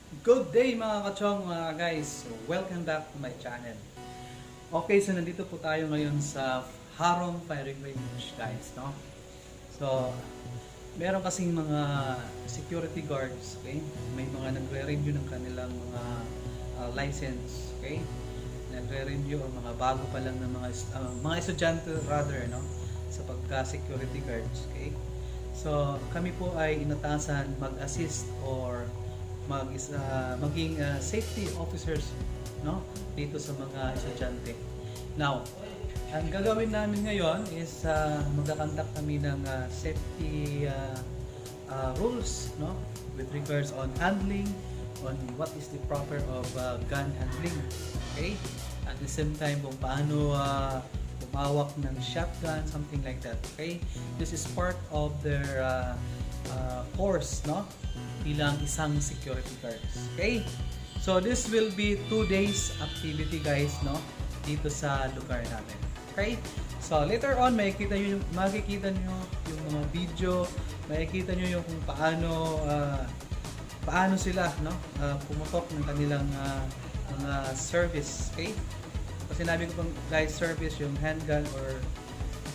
Good day mga kachong, mga guys. So, welcome back to my channel. Okay, so nandito po tayo ngayon sa Firearm firing range, guys, no? So, meron kasing mga security guards, okay? May mga nagre-review ng kanilang mga license, okay? Nagre-review ang mga bago pa lang ng mga estudyante rather, no? Sa pagka-security guards, okay? So, kami po ay inatasan mag-assist or maging safety officers, no, dito sa mga estudyante. Now, ang gagawin namin ngayon is magkakandak kami ng safety rules, no, with regards on handling, on what is the proper of gun handling, okay? At the same time kung paano humawak ng shotgun, something like that, okay? This is part of their course, no, bilang isang security guards. Okay? So this will be 2 days activity, guys, no, dito sa lugar namin. Okay? So later on makikita niyo yung mga video, makikita niyo yung kung paano sila, no, pumutok ng kanilang mga service. Okay? Kasi sinabi ko pang guys, service yung handgun or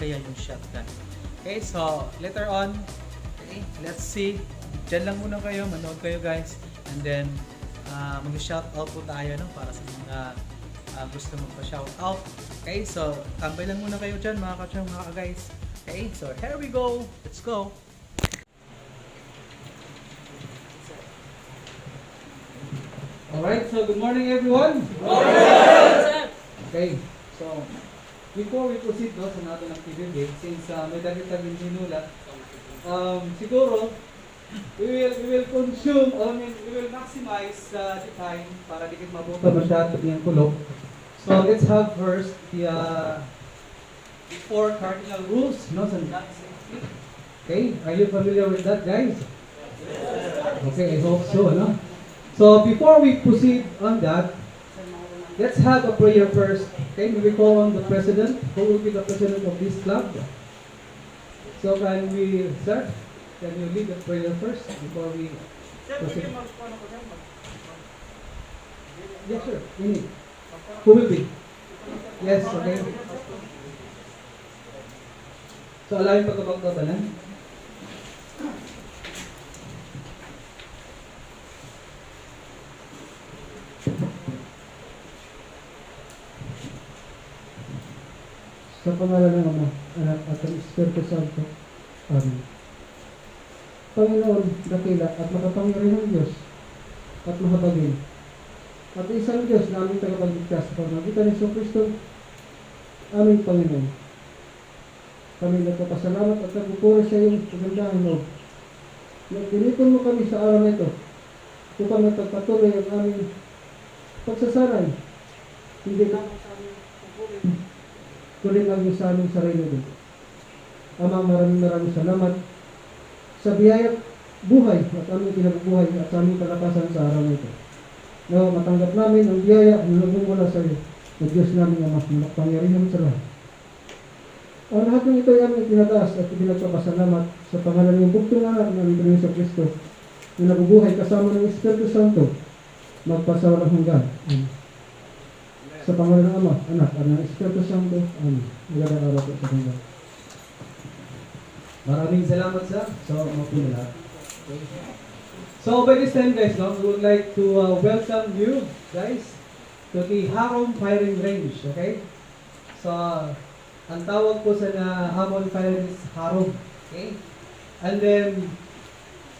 kaya yung shotgun. Okay? So later on, okay, let's see. Diyan lang muna kayo, manood kayo, guys, and then mag-shoutout po tayo, no, para sa mga gusto magpa-shoutout. Okay, so tambay lang muna kayo dyan, mga kachong, mga guys. Okay, so here we go, let's go. Alright, so good morning everyone. Good morning! Okay, so before we proceed sa natin activity, since may dagdag-dagdag sinulat, siguro we will consume, we will maximize the time para di kayo mabuta masyado yung kulog. So let's have first the 4 cardinal rules, no, sa gun safety. Okay, are you familiar with that, guys? Okay, I hope so, no? So before we proceed on that, let's have a prayer first. Okay, we will call on the president. Who will be the president of this club? So can we, sir? Can you lead the prayer first before we proceed? Yes, sir. Who will be? Yes, okay. So, allow yung pagkabagtabanan. Sa pangalan ng Ama, Anak at ng Espiritu Santo. Amen. Panginoon, dakila at makapangyarihang Diyos at mahabagin at isang Diyos na aming tagapagligtas sa pamamagitan ni Kristo, aming Panginoon. Kami nagpapasalamat at nagpupuri sa iyong kagandahan mo. Nagtinipon mo kami sa araw na ito upang magpatuloy ang aming pagsasanay. Hindi lang sa aming pagpuri, kundi lang sa aming sarili din. Ama, maraming salamat sa biyaya buhay at aming kinabubuhay at sa aming kalakasan sa araw nito. Na matanggap namin ang biyaya na nagmumula sa iyo, na Diyos namin ang makapangyarihan sa lahat. Ang lahat ng ito ay aming tinataas at pinagpapasalamat sa pangalan ng buktong anak ng Panginoon sa Kristo na nabubuhay kasama ng Espiritu Santo magpasawalang hanggan. Sa pangalan ng Ama, Anak, at ng Espiritu Santo. Amen. Magandang araw po sa kanila. Maraming salamat sa mga lahat. So by this time, guys, no, we would like to welcome you guys to the Firearm firing range, okay? So ang tawag po sa Firearm firing is Firearm, okay? And then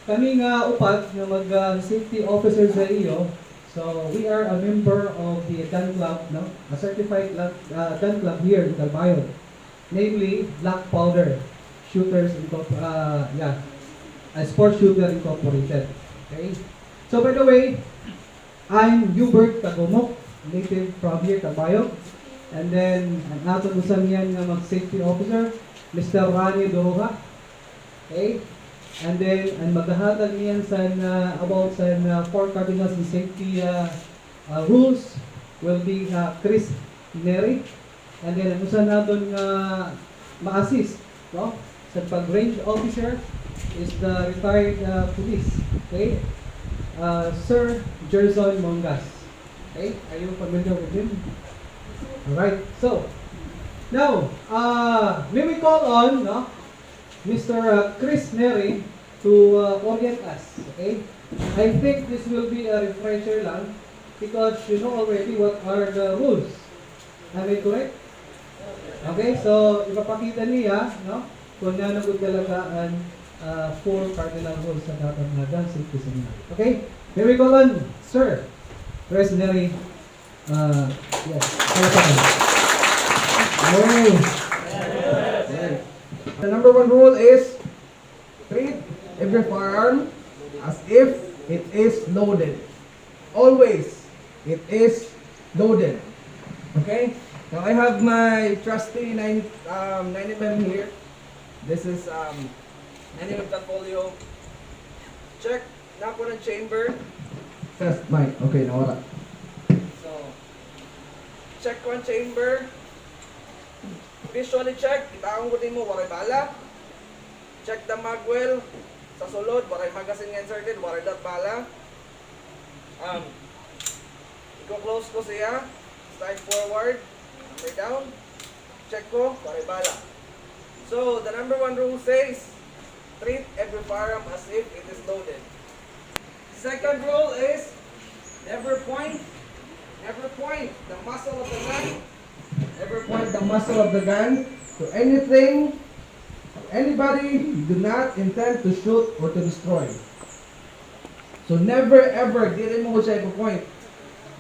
kami nga upat na mag-safety officer sa iyo. So we are a member of the gun club, no? A certified gun club here in Calbayog, namely Black Powder Shooters Sport Shooter Incorporated. Okay. So by the way, I'm Hubert Tagomok, native from here, Calbayog. And then ang ato usan yan nga mag-safety officer, Mr. Rani Doroha. Okay. And then ang maghahatag niyan about sa 4 cardinals and safety rules will be Chris Neri. And then ang usan naton ma-assist, no, sa pag-range officer is the retired police. Okay? Sir Gerson Mongas. Okay, are you familiar with him? Alright, so now, may we call on Mr. Chris Neri to orient us. Okay, I think this will be a refresher lang because you know already what are the rules. Am I correct? Okay, so ipapakita niya kung nanagod talagaan 4 cardinal rules sa dapat na gun safety seminar. Okay, here we go on, Sir Chris Neri. Yes, okay. The number 1 rule is treat every firearm as if it is loaded. Always, it is loaded. Okay? Now I have my trusty 9mm here. This is 9mm portfolio. Check na po ng chamber. Test mic. Okay, nawala. So, check one chamber. Visually check. Itaong ko din mo, waray bala. Check the magwell. Sa sulod, waray magazine nga inserted, waray dot bala. Iko-close ko siya. Slide forward. Number down. Check ko, waray bala. So, the number 1 rule says, treat every firearm as if it is loaded. Second rule is, never point the muzzle of the gun. Never point the muzzle of the gun to anything, anybody you do not intend to shoot or to destroy. So never ever, dili mo ko siya ipo-point.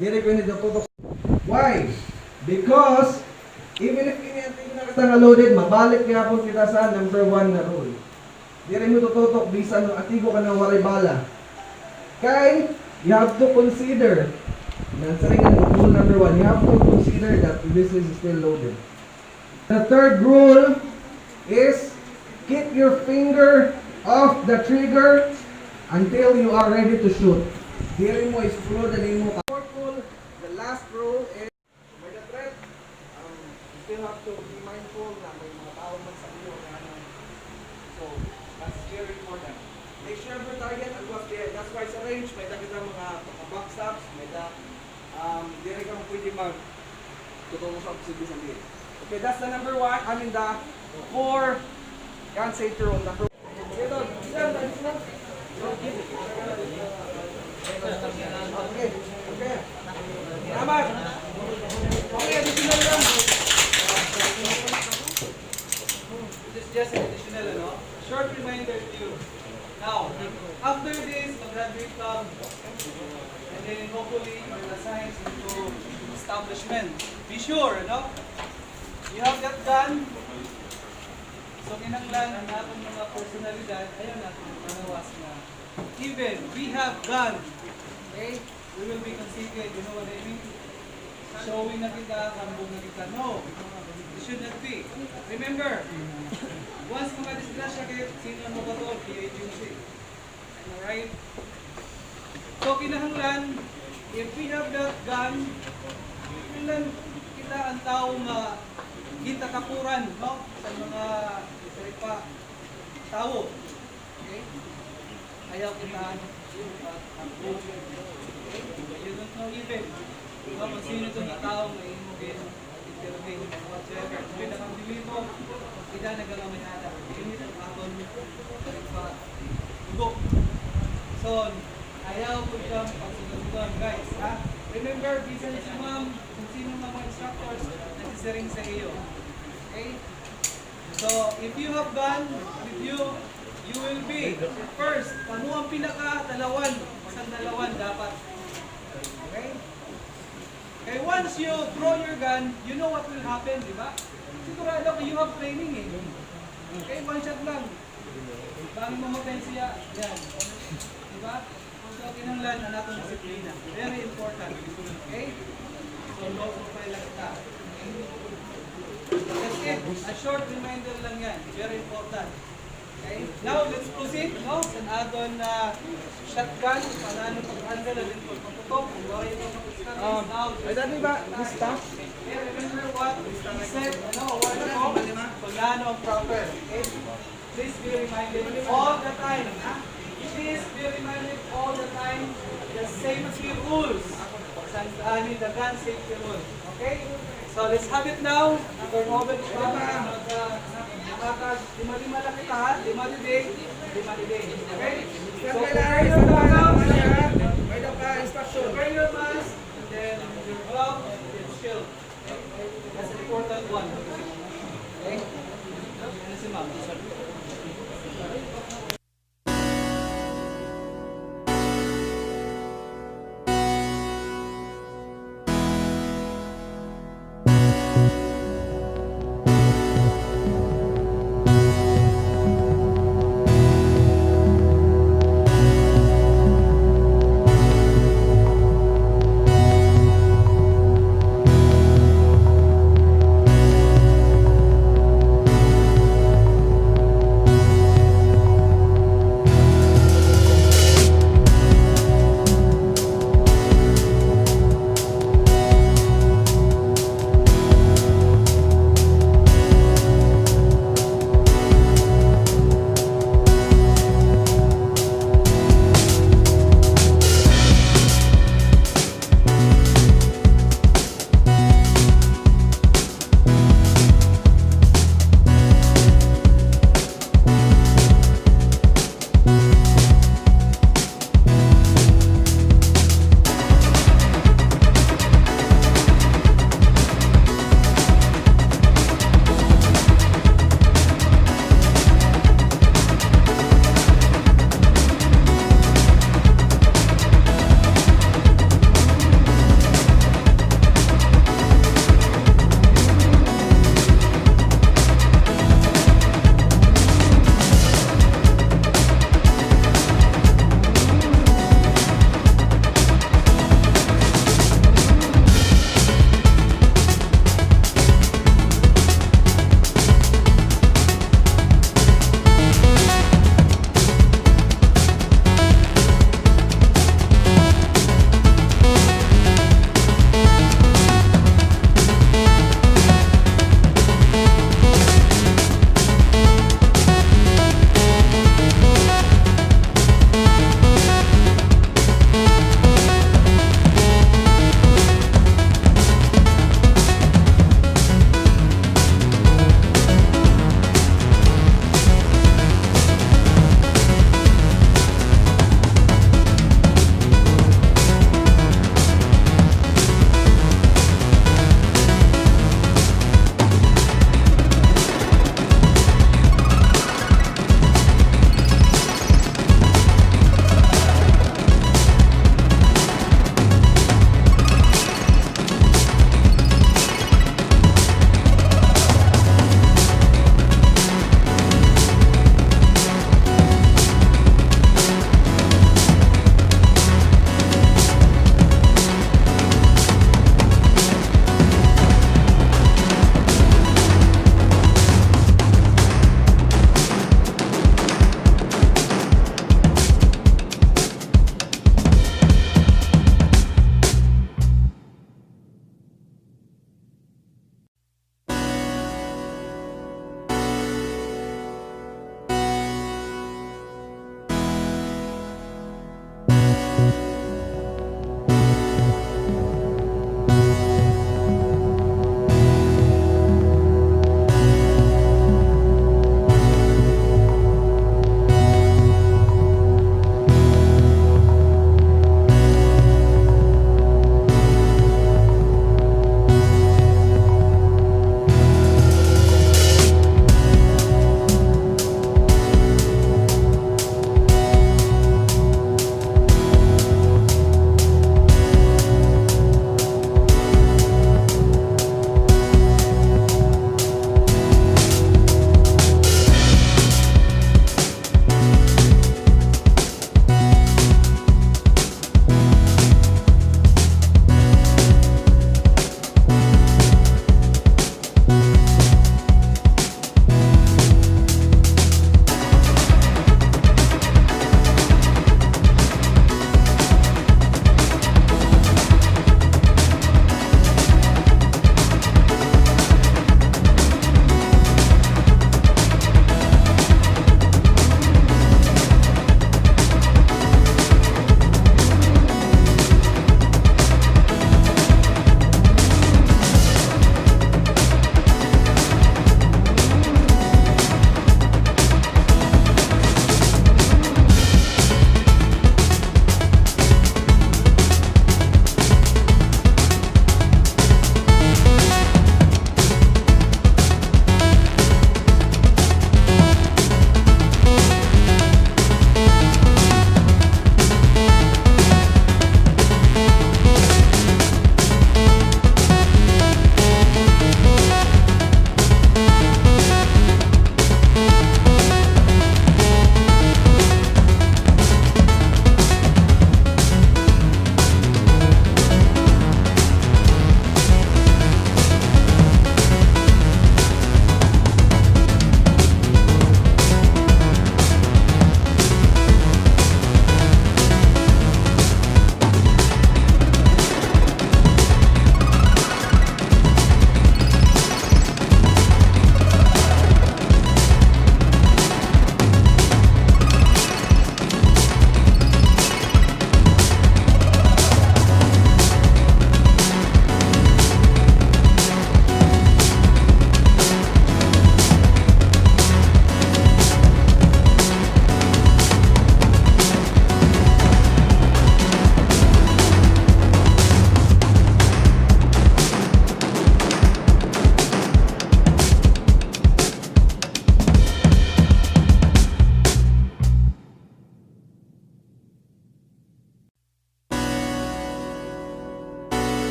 Dili ko nito. Why? Because, even if kinianting na kita nga loaded, mabalik kaya po kita sa number 1 na rule. Dili mo tututok, bisan no atigo ka ng waray bala. Kaya, you have to consider, rule number 1, you have to consider that this is still loaded. The third rule is, keep your finger off the trigger until you are ready to shoot. Dili mo ispulo, dali mo ka. Fourth rule, the last rule is, by the threat, you still have to be mindful na may mga tao man sa iyo. So, that's very important. Make sure your target and what's there. That's why sa range, may kita mga backstops, may dire kang pwede tutulong sa observation din. Okay, that's the number 1. I mean the 4 gun safety rule. Number 1. Okay. Salamat. Okay, additional lang. This is just an additional, short reminder to you. Now, after this, mag-graduate ka, and then hopefully you will assign into establishment. Be sure, you have that gun. So, kinanglan ang atong mga personalidad, ayaw natin manawas na. Even, we have gun. Okay? We will be considered, you know what I mean? Showing na kita, kambong na kita. No, it should not be. Remember, once makadisgrasya kayo, sino mo ba ito? PAGC. Alright? So, kinahanglan, if we have that gun, kinahanglan kita ang taong kita kapuran, sa mga tao. Okay? Ayaw kita ang okay? You don't know even kung sino itong taong may imugin, intervene, whatever. So, yung nakambili mo, kita nagagamay nada. Init ang aton dugo. So, ayaw ko siyang pagsusunod, guys. Remember, bisan si ma'am, kung sino mga instructors, nagsisaring sa iyo. Okay? So, if you have gun with you, you will be first. Ano ang pinaka-dalawan? Isang dalawan dapat. Okay? Okay, once you throw your gun, you know what will happen, di ba? Sigurado ka, you have training eh. Okay, one shot lang. Bago mamatay siya, yan. Di ba? So, kinanglan na natin disiplina. Very important. Okay? So, low profile lang ita. That's it. A short reminder lang yan. Very important. Okay? Now, let's proceed. Sa aton shotgun. Paano pag-handle na din po. Pagtutok. Ay, dati ba? Gusta? Remember what we said, paano ang proper. Okay? Please be reminded all the time. please be reminded all the time the safety rules. The gun safety rules. Okay? So let's have it now. Turn over to Papa. Lima-lima lang kita ha. Lima-lidig. Okay? So, Stand by lang, stand by lang.